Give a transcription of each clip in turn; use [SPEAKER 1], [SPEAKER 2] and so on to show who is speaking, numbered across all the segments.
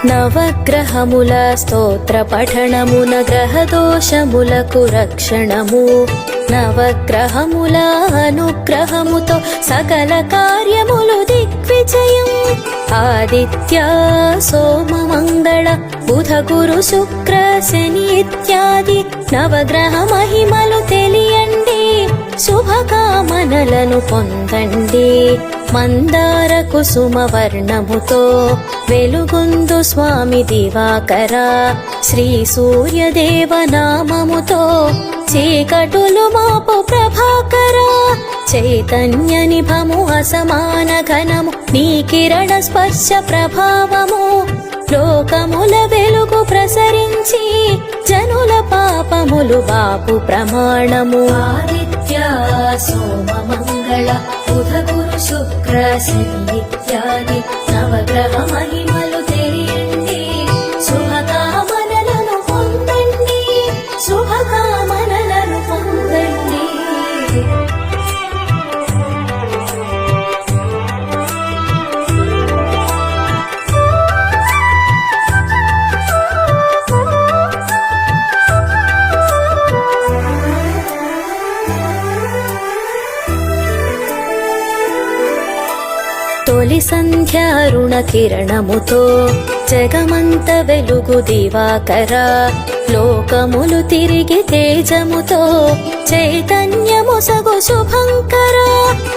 [SPEAKER 1] నవగ్రహముల స్తోత్ర పఠనమున గ్రహదోషములకు రక్షణము. నవగ్రహముల అనుగ్రహముతో సకల కార్యములు దిగ్విజయం. ఆదిత్య సోమ మంగళ బుధ గురు శుక్ర శని ఇత్యాది నవగ్రహ మహిమలు తెలియండి. శుభకామనలను పొందండి. మందార కుసుమ వర్ణముతో వెలుగొందు స్వామి దివాకర. శ్రీ సూర్యదేవ నామముతో చీకటులు మాపు ప్రభాకర. చైతన్య నిభము అసమాన ఘనము నీ కిరణ స్పర్శ ప్రభావము. లోకముల వెలుగు ప్రసరించి జనుల పాపములు బాపు ప్రమాణము. ఆదిత్య సోమ మంగళ బుధ గురు శుక్ర శని ఇత్యాది నవగ్రహ మహిమలు తెలియండి. శుభకామనలను పొందండి. శుభకామనలను పొందండి. తొలి సంధ్య అరుణ కిరణముతో జగమంత వెలుగు దివాకర. లోకములు తిరిగి తేజముతో చైతన్యము సగు శుభంకర.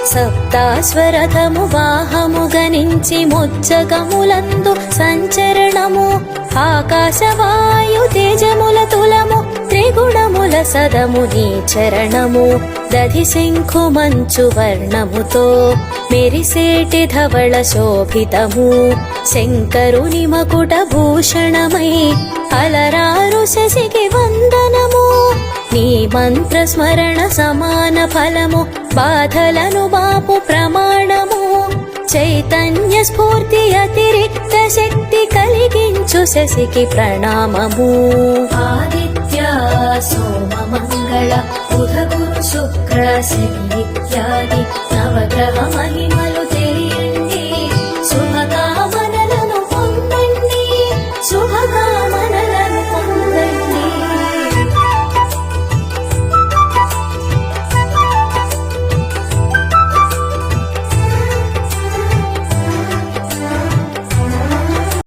[SPEAKER 1] సప్తాశ్వరథము వాహము గణించి ముజ్జగములందు సంచరణము. ఆకాశవాయు తేజముల తులము త్రిగుణముల సదము నీ చరణము. దధి శంఖు మంచు వర్ణముతో మెరిసేటి ధవళ శోభితము. శంకరుని మకుట భూషణమై అలరారు శశికి వందనము. నీ మంత్ర స్మరణ సమాన ఫలము బాధలను బాపు ప్రమాణము. చైతన్య స్ఫూర్తి అతిరిక్త శక్తి కలిగించు శశికి ప్రణామము. ఆదిత్య సోమ మంగళ బుధ గురు శుక్ర శని ఇత్యాది నవగ్రహ మహిమ